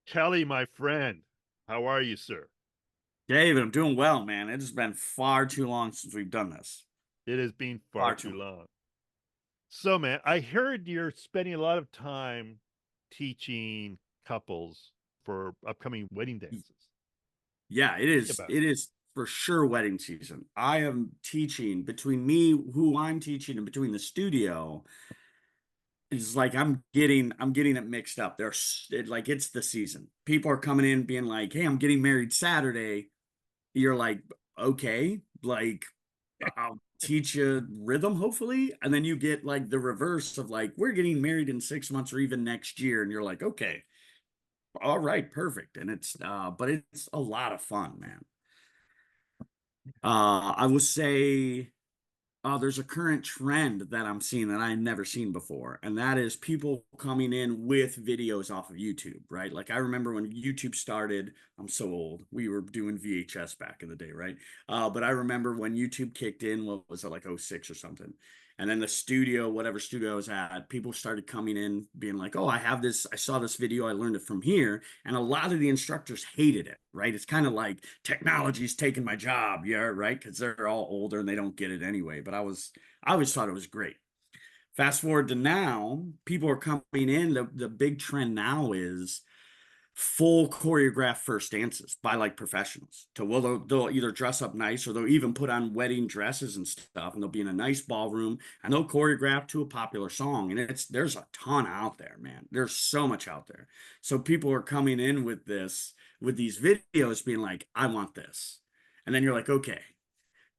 Kelly, my friend, how are you, sir? David, I'm doing well, man. It has been far too long since we've done this. It has been far Far too too long. long. So, man, I heard you're spending a lot of time teaching couples for upcoming wedding dances. Yeah, it Tell me is. about It is for sure wedding season. I am teaching between me, who I'm teaching, and between the studio. It's like I'm getting it mixed up. Like it's the season. People are coming in being like, "Hey, I'm getting married Saturday." You're like, "Okay, like I'll teach you rhythm, hopefully." And then you get like the reverse of like, we're getting married in 6 months or even next year. And you're like, okay, all right, perfect. And but it's a lot of fun, man. I will say there's a current trend that I'm seeing that I've never seen before, and that is people coming in with videos off of YouTube, right? Like I remember when YouTube started, I'm so old. We were doing VHS back in the day, right? But I remember when YouTube kicked in, what was it, like '06 or something? And then the studio, whatever studio I was at, people started coming in being like, "Oh, I have this, I saw this video, I learned it from here." And a lot of the instructors hated it, right? It's kind of like technology's taking my job, yeah, right? Because they're all older and they don't get it anyway. But I always thought it was great. Fast forward to now, people are coming in. The big trend now is full choreographed first dances by like professionals. To well, they'll either dress up nice or they'll even put on wedding dresses and stuff, and they'll be in a nice ballroom and they'll choreograph to a popular song. And there's a ton out there, man. There's so much out there. So people are coming in with these videos being like, I want this. And then you're like, okay,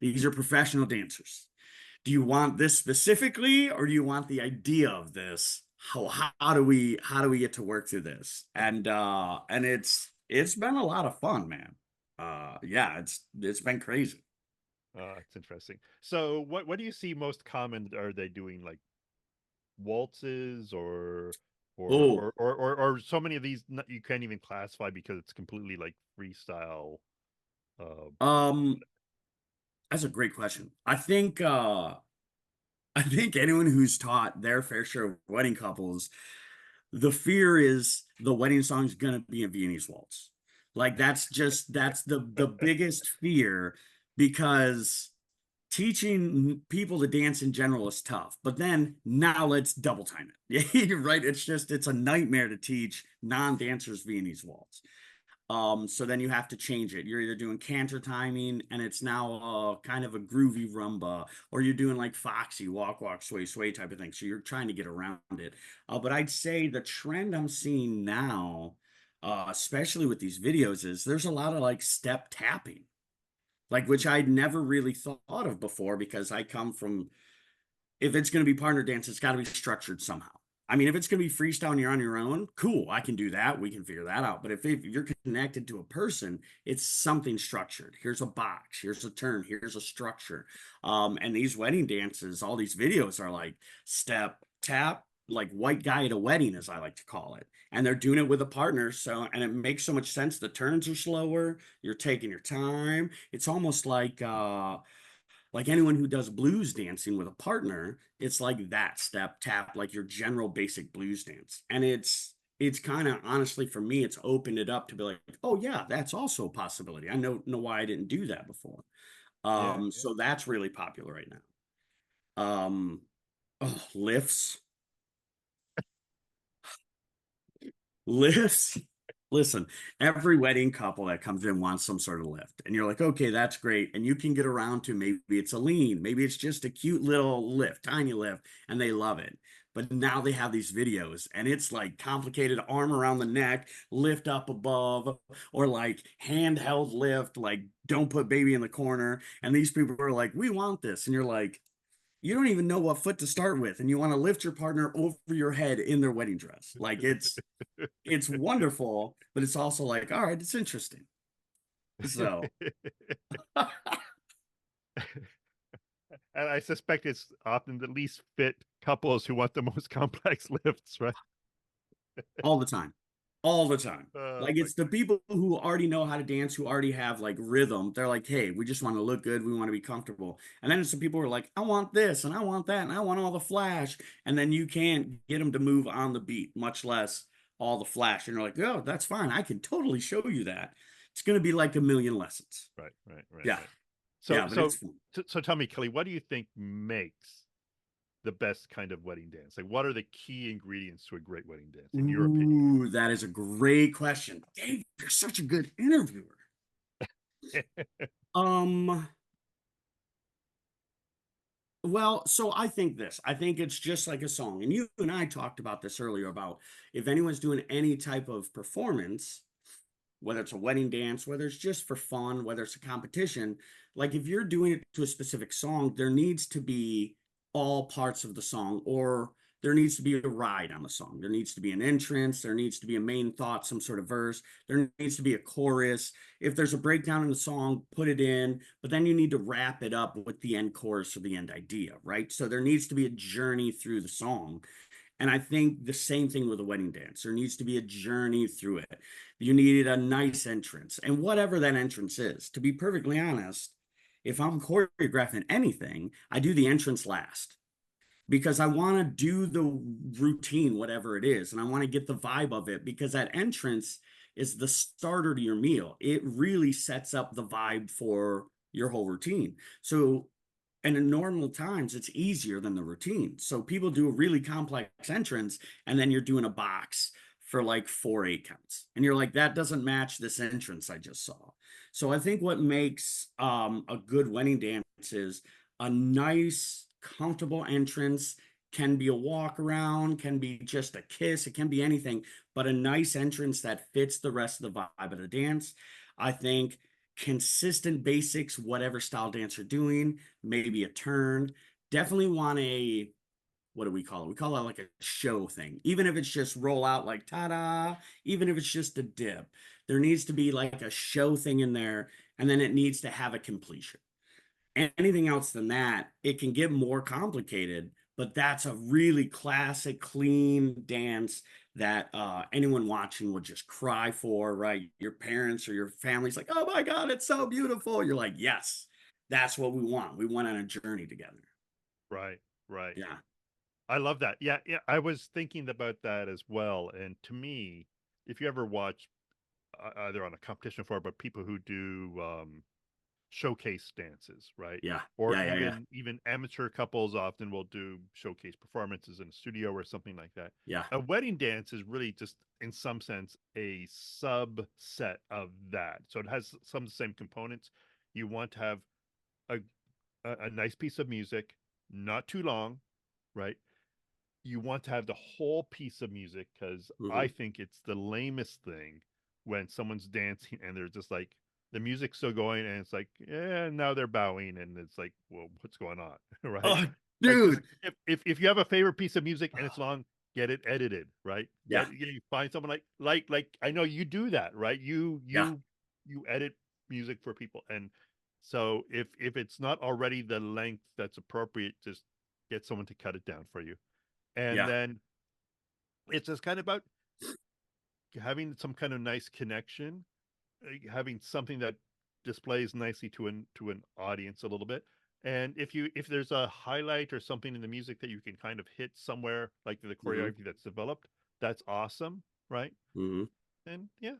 these are professional dancers. Do you want this specifically, or do you want the idea of this? How do we get to work through this? And it's been a lot of fun, man. Yeah, it's been crazy. it's interesting. So, what do you see most common? Are they doing like waltzes Oh, or so many of these you can't even classify because it's completely like freestyle. Uh, um, that's a great question. I think anyone who's taught their fair share of wedding couples, the fear is the wedding song's gonna be a Viennese waltz. Like that's the biggest fear because teaching people to dance in general is tough. But then now let's double time it. Yeah, you're right. It's a nightmare to teach non-dancers Viennese waltz. So then you have to change it. You're either doing canter timing and it's now kind of a groovy rumba, or you're doing like foxy walk, walk, sway, sway type of thing. So you're trying to get around it. But I'd say the trend I'm seeing now, especially with these videos, is there's a lot of like step tapping, like which I'd never really thought of before because I come from, if it's going to be partner dance, it's got to be structured somehow. I mean, if it's going to be freestyle and you're on your own, cool, I can do that. We can figure that out. But if you're connected to a person, it's something structured. Here's a box, here's a turn, here's a structure. And these wedding dances, all these videos are like step, tap, like white guy at a wedding, as I like to call it. And they're doing it with a partner. So, and it makes so much sense. The turns are slower, you're taking your time. It's almost like anyone who does blues dancing with a partner, it's like that step tap, like your general basic blues dance. And it's kind of honestly for me, it's opened it up to be like, oh yeah, that's also a possibility. I know why I didn't do that before. yeah, So that's really popular right now. Oh, lifts. Listen, every wedding couple that comes in wants some sort of lift. And you're like, okay, that's great. And you can get around to maybe it's a lean, maybe it's just a cute little lift, tiny lift, and they love it. But now they have these videos and it's like complicated arm around the neck, lift up above, or like handheld lift, like don't put baby in the corner. And these people are like, we want this. And you're like, you don't even know what foot to start with. And you want to lift your partner over your head in their wedding dress. Like it's wonderful, but it's also like, all right, it's interesting. So, and I suspect it's often the least fit couples who want the most complex lifts, right? all the time, all the time. Oh Like my it's the people who already know how to dance, who already have like rhythm. They're like, hey, we just want to look good. We want to be comfortable. And then it's the people who are like, I want this and I want that and I want all the flash. And then you can't get them to move on the beat, much less all the flash. And they're like, oh, that's fine. I can totally show you that. It's going to be like a million lessons. Right, right, right, Yeah. right. So, Yeah. But so, it's fun. so tell me, Kelly, what do you think makes the best kind of wedding dance? Like, what are the key ingredients to a great wedding dance, in your opinion? Ooh, that is a great question. Dave, you're such a good interviewer. Um, well, so I think this. I think it's just like a song. And you and I talked about this earlier about if anyone's doing any type of performance, whether it's a wedding dance, whether it's just for fun, whether it's a competition, like if you're doing it to a specific song, there needs to be all parts of the song, or there needs to be a ride on the song. There needs to be an entrance, there needs to be a main thought, some sort of verse, there needs to be a chorus. If there's a breakdown in the song, put it in, but then you need to wrap it up with the end chorus or the end idea, right? So there needs to be a journey through the song. And I think the same thing with a wedding dance. There needs to be a journey through it. You needed a nice entrance, and whatever that entrance is. To be perfectly honest, if I'm choreographing anything, I do the entrance last because I want to do the routine, whatever it is, and I want to get the vibe of it because that entrance is the starter to your meal. It really sets up the vibe for your whole routine. So and in normal times, it's easier than the routine. So people do a really complex entrance, and then you're doing a box for like 4/8 counts. And you're like, that doesn't match this entrance I just saw. So I think what makes a good wedding dance is a nice, comfortable entrance. Can be a walk around, can be just a kiss, it can be anything, but a nice entrance that fits the rest of the vibe of the dance. I think consistent basics, whatever style dance you're doing, maybe a turn. Definitely want a, what do we call it? We call it like a show thing. Even if it's just roll out like ta-da, even if it's just a dip, there needs to be like a show thing in there, and then it needs to have a completion. Anything else than that, it can get more complicated, but that's a really classic, clean dance that anyone watching would just cry for, right? Your parents or your family's like, oh my God, it's so beautiful. You're like, yes, that's what we want. We went on a journey together. Right, right. Yeah, I love that. Yeah, yeah. I was thinking about that as well. And to me, if you ever watch either on a competition floor, but people who do showcase dances, right? yeah, Or yeah, yeah, yeah, even amateur couples often will do showcase performances in a studio or something like that. yeah. A wedding dance is really just, in some sense, a subset of that. So it has some of the same components. You want to have a a nice piece of music, not too long, right? You want to have the whole piece of music because I Hmm. think it's the lamest thing when someone's dancing and they're just like the music's still going and it's like, yeah, now they're bowing and it's like, well, what's going on, right? Oh, Like just dude. if you have a favorite piece of music and it's long, get it edited, right? Yeah, You find someone like I know you do that, right? You yeah, you edit music for people, and so if it's not already the length that's appropriate, just get someone to cut it down for you, and yeah, then it's just kind of about having some kind of nice connection, having something that displays nicely to an audience a little bit. And if there's a highlight or something in the music that you can kind of hit somewhere, like the hmm, choreography that's developed, that's awesome, right? hmm, And yeah,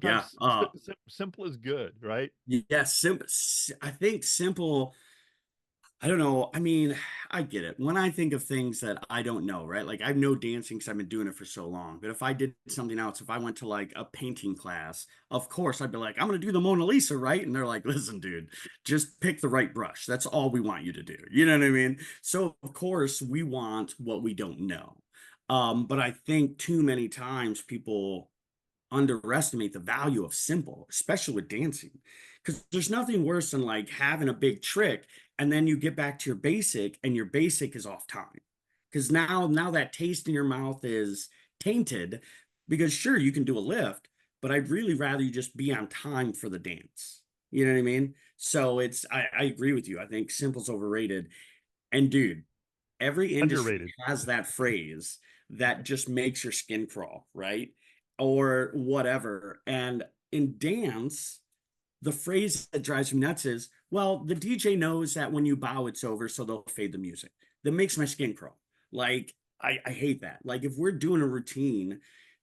yeah. sometimes simple is good, right? Yeah. Simple. I think simple. I don't know. I mean, I get it. When I think of things that I don't know, right? Like I know dancing because I've been doing it for so long. But if I did something else, if I went to like a painting class, of course I'd be like, I'm gonna do the Mona Lisa, right? And they're like, listen, dude, just pick the right brush. That's all we want you to do. You know what I mean? So of course we want what we don't know. But I think too many times people underestimate the value of simple, especially with dancing. Because there's nothing worse than like having a big trick and then you get back to your basic and your basic is off time. Because now that taste in your mouth is tainted. Because sure, you can do a lift, but I'd really rather you just be on time for the dance. You know what I mean? So I agree with you. I think simple's overrated. And dude, every industry Underrated. has that phrase that just makes your skin crawl, right? Or whatever. And in dance, the phrase that drives me nuts is, well, the DJ knows that when you bow, it's over, so they'll fade the music. That makes my skin crawl. Like, I hate that. Like if we're doing a routine,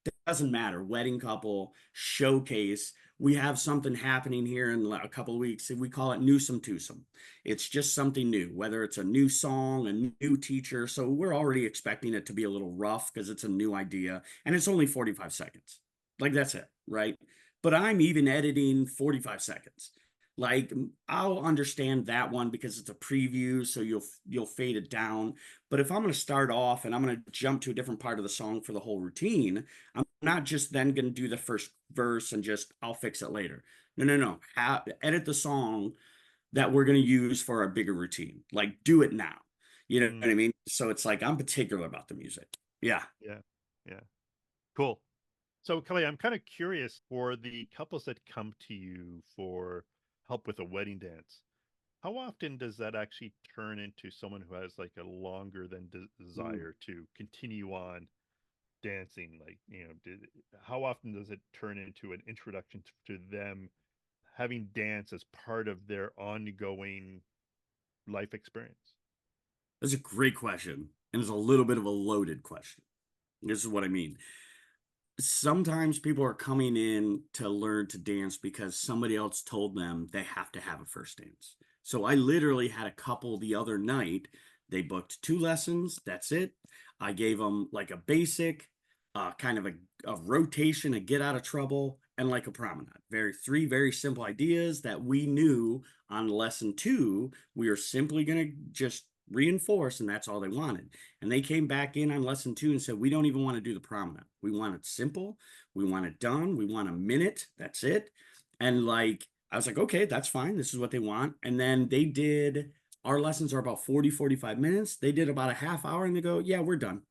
it doesn't matter. Wedding couple, showcase, we have something happening here in a couple of weeks. We call it newsome twosome. It's just something new, whether it's a new song, a new teacher. So we're already expecting it to be a little rough because it's a new idea and it's only 45 seconds. Like that's it, right? But I'm even editing 45 seconds. Like I'll understand that one because it's a preview, so you'll fade it down. But if I'm going to start off and I'm going to jump to a different part of the song for the whole routine, I'm not just then going to do the first verse and just I'll fix it later. No, no, no. Edit the song that we're going to use for our bigger routine. Like do it now. You know what Mm, I mean? So it's like I'm particular about the music. Yeah. yeah. Yeah. Cool. So, Kelly, I'm kind of curious for the couples that come to you for help with a wedding dance. How often does that actually turn into someone who has like a longer than Mm. desire to continue on dancing? Like, how often does it turn into an introduction to them having dance as part of their ongoing life experience? That's a great question. And it's a little bit of a loaded question. This is what I mean. Sometimes people are coming in to learn to dance because somebody else told them they have to have a first dance. So I literally had a couple the other night. They booked 2 lessons. That's it. I gave them like a basic, kind of a rotation, a get out of trouble, and like a promenade. Three very simple ideas that we knew on lesson 2 we are simply going to just reinforce, and that's all they wanted. And they came back in on lesson 2 and said, we don't even want to do the promenade. We want it simple. We want it done. We want a minute. That's it. And like, I was like, okay, that's fine. This is what they want. And then they did, our lessons are about 40, 45 minutes. They did about a half hour and they go, yeah, we're done.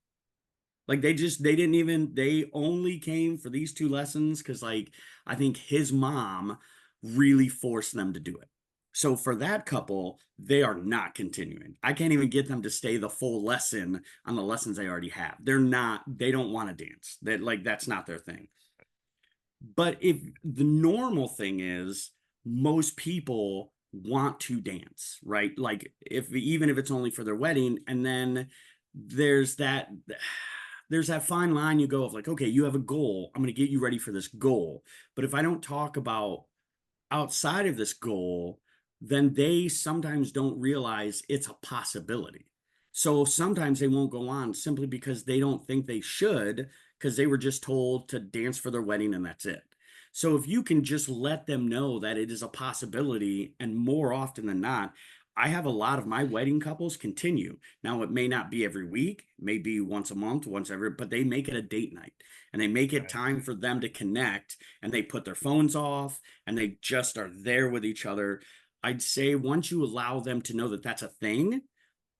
Like they didn't even, they only came for these 2 lessons because like, I think his mom really forced them to do it. So for that couple, they are not continuing. I can't even get them to stay the full lesson on the lessons they already have. They don't want to dance. That like that's not their thing. But if the normal thing is most people want to dance, right? Like if even if it's only for their wedding, and then there's that there's that fine line you go of like, okay, you have a goal. I'm going to get you ready for this goal. But if I don't talk about outside of this goal, then they sometimes don't realize it's a possibility. So sometimes they won't go on simply because they don't think they should, because they were just told to dance for their wedding and that's it. So if you can just let them know that it is a possibility, and more often than not, I have a lot of my wedding couples continue. Now, it may not be every week, maybe once a month, once every, but they make it a date night and they make it Nice. time for them to connect, and they put their phones off and they just are there with each other. I'd say once you allow them to know that that's a thing,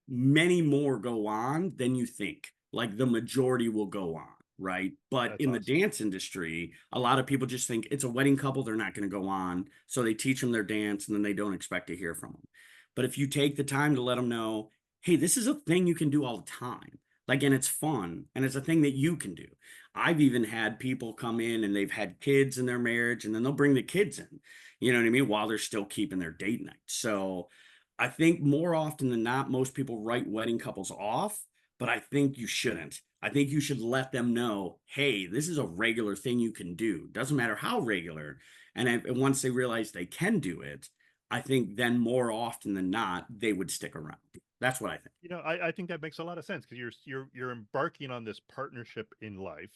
many more go on than you think. Like the majority will go on, right? But That's in the awesome. dance industry, a lot of people just think it's a wedding couple, they're not going to go on. So they teach them their dance and then they don't expect to hear from them. But if you take the time to let them know, hey, this is a thing you can do all the time. Like, and it's fun and it's a thing that you can do. I've even had people come in and they've had kids in their marriage and then they'll bring the kids in, you know what I mean? While they're still keeping their date night. So I think more often than not, most people write wedding couples off, but I think you shouldn't. I think you should let them know, hey, this is a regular thing you can do. Doesn't matter how regular. And once they realize they can do it, I think then more often than not, they would stick around. That's what I think. I think that makes a lot of sense because you're embarking on this partnership in life,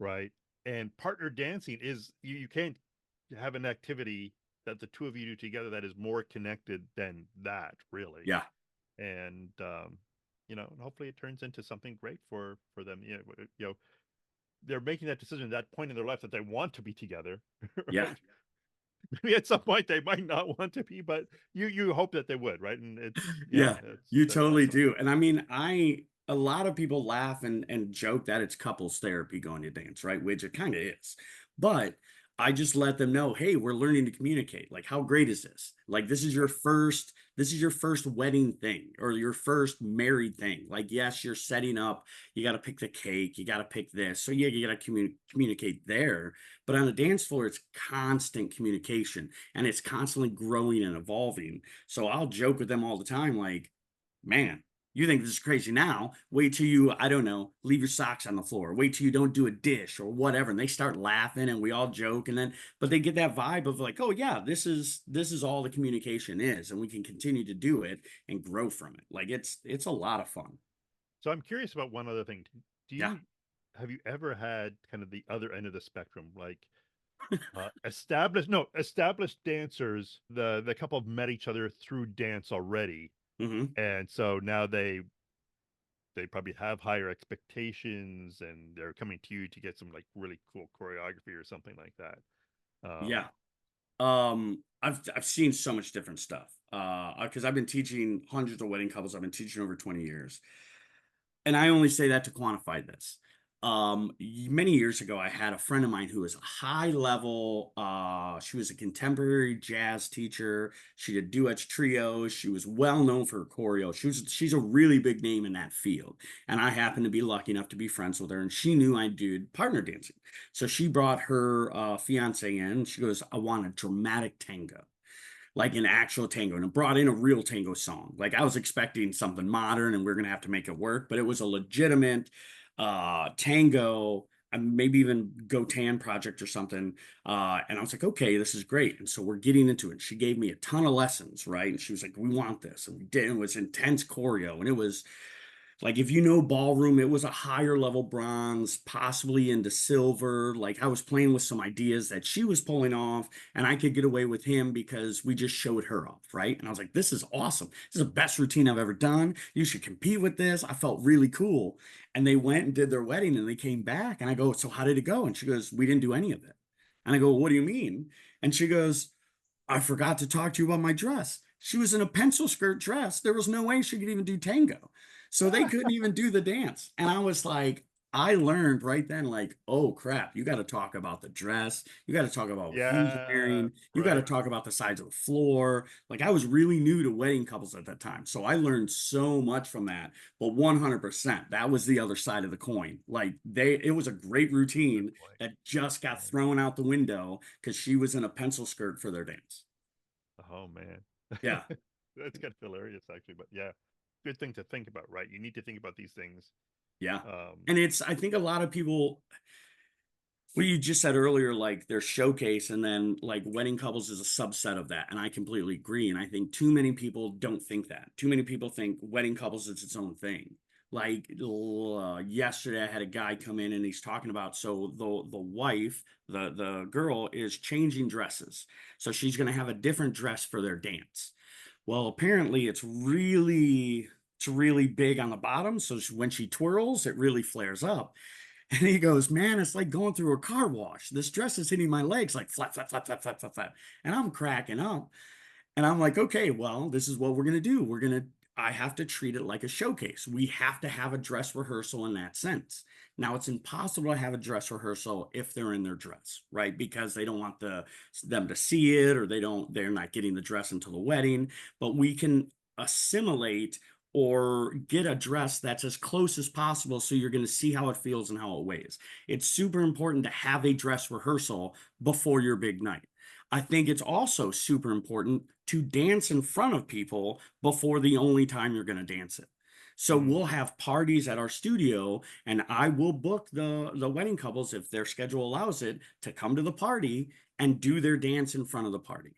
right? And partner dancing is you can't have an activity that the two of you do together that is more connected than that, really. Yeah. And and hopefully it turns into something great for them. They're making that decision at that point in their life that they want to be together, Yeah. right? Maybe at some point they might not want to be, but you hope that they would, right? And Yeah, it's you that's totally excellent. do. And I mean, a lot of people laugh and joke that it's couples therapy going to dance, right? Which it kind of is. But I just let them know, hey, we're learning to communicate. Like, how great is this? Like, this is your first wedding thing or your first married thing. Like, yes, you're setting up, you got to pick the cake, you got to pick this. So yeah, you got to communicate there. But on the dance floor, it's constant communication and it's constantly growing and evolving. So I'll joke with them all the time, like, man, You think this is crazy now. Wait till you, I don't know, leave your socks on the floor. Wait till you don't do a dish or whatever. And they start laughing and we all joke. And then, but they get that vibe of like, oh yeah, this is all the communication is. And we can continue to do it and grow from it. Like it's a lot of fun. So I'm curious about one other thing. Do Yeah. you have you ever had kind of the other end of the spectrum, like established dancers, the couple have met each other through dance already, Hmm. and so now they probably have higher expectations and they're coming to you to get some like really cool choreography or something like that. Yeah. Um, I've seen so much different stuff. Because I've been teaching hundreds of wedding couples. I've been teaching over 20 years. And I only say that to quantify this. Many years ago, I had a friend of mine who was a high level. She was a contemporary jazz teacher. She did duets, trios. She was well known for her choreo. She's a really big name in that field. And I happened to be lucky enough to be friends with her. And she knew I did partner dancing, so she brought her fiance in. She goes, "I want a dramatic tango." Like an actual tango, and it brought in a real tango song. Like I was expecting something modern and we're gonna have to make it work, but it was a legitimate tango, and maybe even Gotan project or something. And I was like, okay, this is great. And so we're getting into it. She gave me a ton of lessons, right? And she was like, we want this. And we did. It was intense choreo. And it was like, if you know ballroom, it was a higher level bronze, possibly into silver. Like I was playing with some ideas that she was pulling off, and I could get away with him because we just showed her off, right? And I was like, this is awesome. This is the best routine I've ever done. You should compete with this. I felt really cool. And they went and did their wedding and they came back. And I go, so how did it go? And she goes, we didn't do any of it. And I go, what do you mean? And she goes, I forgot to talk to you about my dress. She was in a pencil skirt dress. There was no way she could even do tango. So they couldn't even do the dance. And I was like, I learned right then, like, oh crap, you got to talk about the dress. You got to talk about what he's yeah, wearing. You got to right. talk about the sides of the floor. Like, I was really new to wedding couples at that time. So I learned so much from that. But 100%, that was the other side of the coin. Like, it was a great Good routine point. that just got Yeah. thrown out the window because she was in a pencil skirt for their dance. Oh man. Yeah, That's kind of hilarious actually, but yeah. Good thing to think about, right? You need to think about these things. yeah. Um, And I think a lot of people, what you just said earlier, like their showcase, and then like wedding couples is a subset of that. And I completely agree. And I think too many people don't think that. Too many people think wedding couples is its own thing. Like yesterday, I had a guy come in and he's talking about, so the wife, the girl is changing dresses, so she's going to have a different dress for their dance. Well, apparently it's really big on the bottom, so when she twirls, it really flares up. And he goes, man, it's like going through a car wash. This dress is hitting my legs like flap, flap, flap, flap, flap, flap, flap. And I'm cracking up. And I'm like, okay, well, this is what we're going to do. I have to treat it like a showcase. We have to have a dress rehearsal in that sense. Now, it's impossible to have a dress rehearsal if they're in their dress, right? Because they don't want them to see it, or they're not getting the dress until the wedding. But we can assimilate or get a dress that's as close as possible so you're going to see how it feels and how it weighs. It's super important to have a dress rehearsal before your big night. I think it's also super important to dance in front of people before the only time you're going to dance it. So mm, we'll have parties at our studio, and I will book the wedding couples, if their schedule allows it, to come to the party and do their dance in front of the party.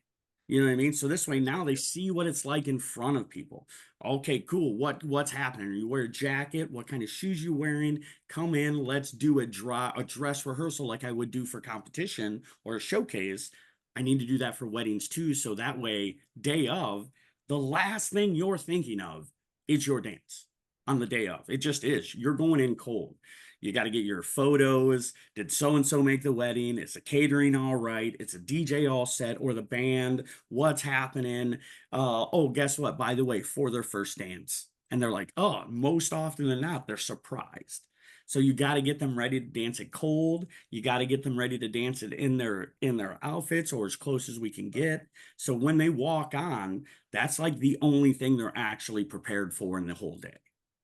You know what I mean? So this way that's now good. they Yeah. see what it's like in front of people. Okay, cool. What's happening? You wear a jacket? What kind of shoes you wearing? Come in, let's do a dress rehearsal like I would do for competition or a showcase. I need to do that for weddings too. So that way, day of, the last thing you're thinking of is your dance on the day of. It just is. You're going in cold. You got to get your photos. Did so and so make the wedding? Is the catering all right? It's a DJ all set, or the band? What's happening? Oh, guess what? By the way, for their first dance. And they're like, oh, most often than not, they're surprised. So you got to get them ready to dance it cold. You got to get them ready to dance it in their outfits, or as close as we can get. So when they walk on, that's like the only thing they're actually prepared for in the whole day.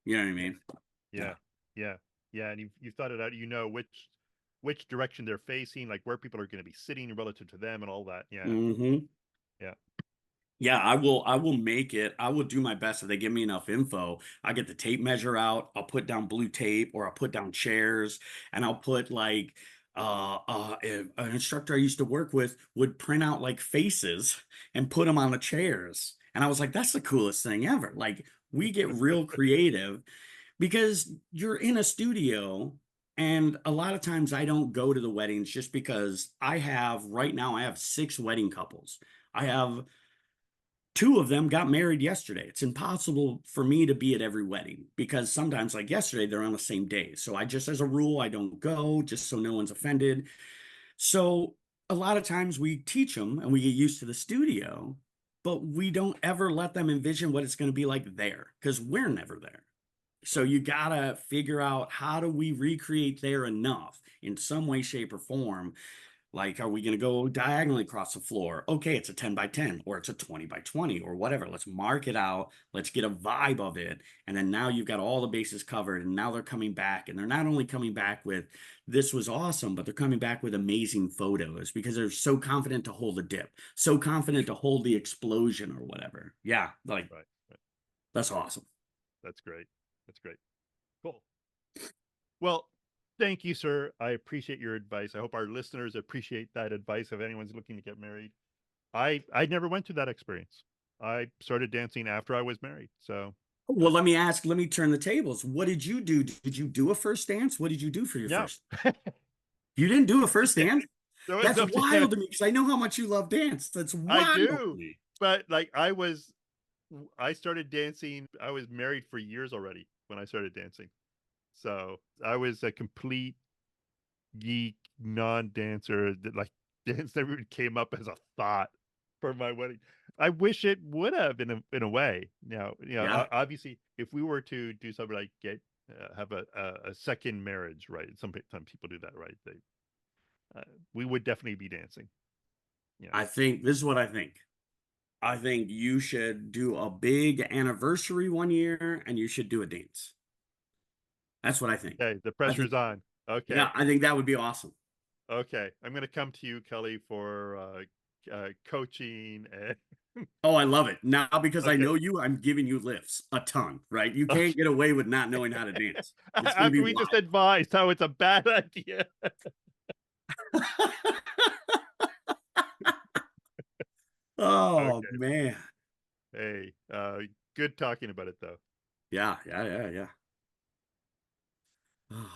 You know what I Yeah. mean? Yeah. Yeah. Yeah. Yeah. And you've thought it out. You know which direction they're facing, like where people are going to be sitting relative to them and all that. Yeah. Hmm. Yeah. Yeah, I will make it. I will do my best if they give me enough info. I get the tape measure out, I'll put down blue tape or I'll put down chairs and I'll put like an instructor I used to work with would print out like faces and put them on the chairs. And I was like, that's the coolest thing ever. Like we get real creative because you're in a studio and a lot of times I don't go to the weddings just because right now I have 6 wedding couples. I have two of them got married yesterday. It's impossible for me to be at every wedding because sometimes, like yesterday, they're on the same day. So I just, as a rule, I don't go just so no one's offended. So a lot of times we teach them and we get used to the studio, but we don't ever let them envision what it's going to be like there because we're never there. So Right. you gotta figure out how do we recreate there enough in some way, shape, or form. Like, are we going to go diagonally across the floor? Okay, it's a 10 by 10 or it's a 20 by 20 or whatever. Let's mark it out. Let's get a vibe of it. And then now you've got all the bases covered. And now they're coming back. And they're not only coming back with this was awesome, but they're coming back with amazing photos because they're so confident to hold a dip, so confident to hold the explosion or whatever. Yeah, like Right. Right. that's awesome. That's great. That's great. Cool. Well, thank you, sir. I appreciate your advice. I hope our listeners appreciate that advice if anyone's looking to get married. I never went through that experience. I started dancing after I was married. So Well, that's let me ask, let me turn the tables. What did you do? Did you do a first dance? What did you do for your no. first? You didn't do a first Yeah, dance? there was That's no wild dance. to me because I know how much you love dance. That's I wild to do. me. But like I started dancing. I was married for years already when I started dancing. So I was a complete geek, non-dancer. That like dance never even came up as a thought for my wedding. I wish it would have in a way. Yeah, Obviously, if we were to do something like get have a second marriage, right? Some people do that, right? Uh, we would definitely be dancing. You know, I think this is what I think. I think you should do a big anniversary one year and you should do a dance. That's what I think. okay, the I think, pressure's on. Okay, yeah, I think that would be awesome. okay, I'm gonna come to you, Kelly, for coaching and Oh, I love it. Now, because I okay, know you, I'm giving you lifts a ton, right? You can't okay. get away with not knowing how to dance. It's going to After be we just wild. advised how it's a bad idea. Oh, Okay. man. Hey, good talking about it though. Yeah, yeah, yeah, yeah.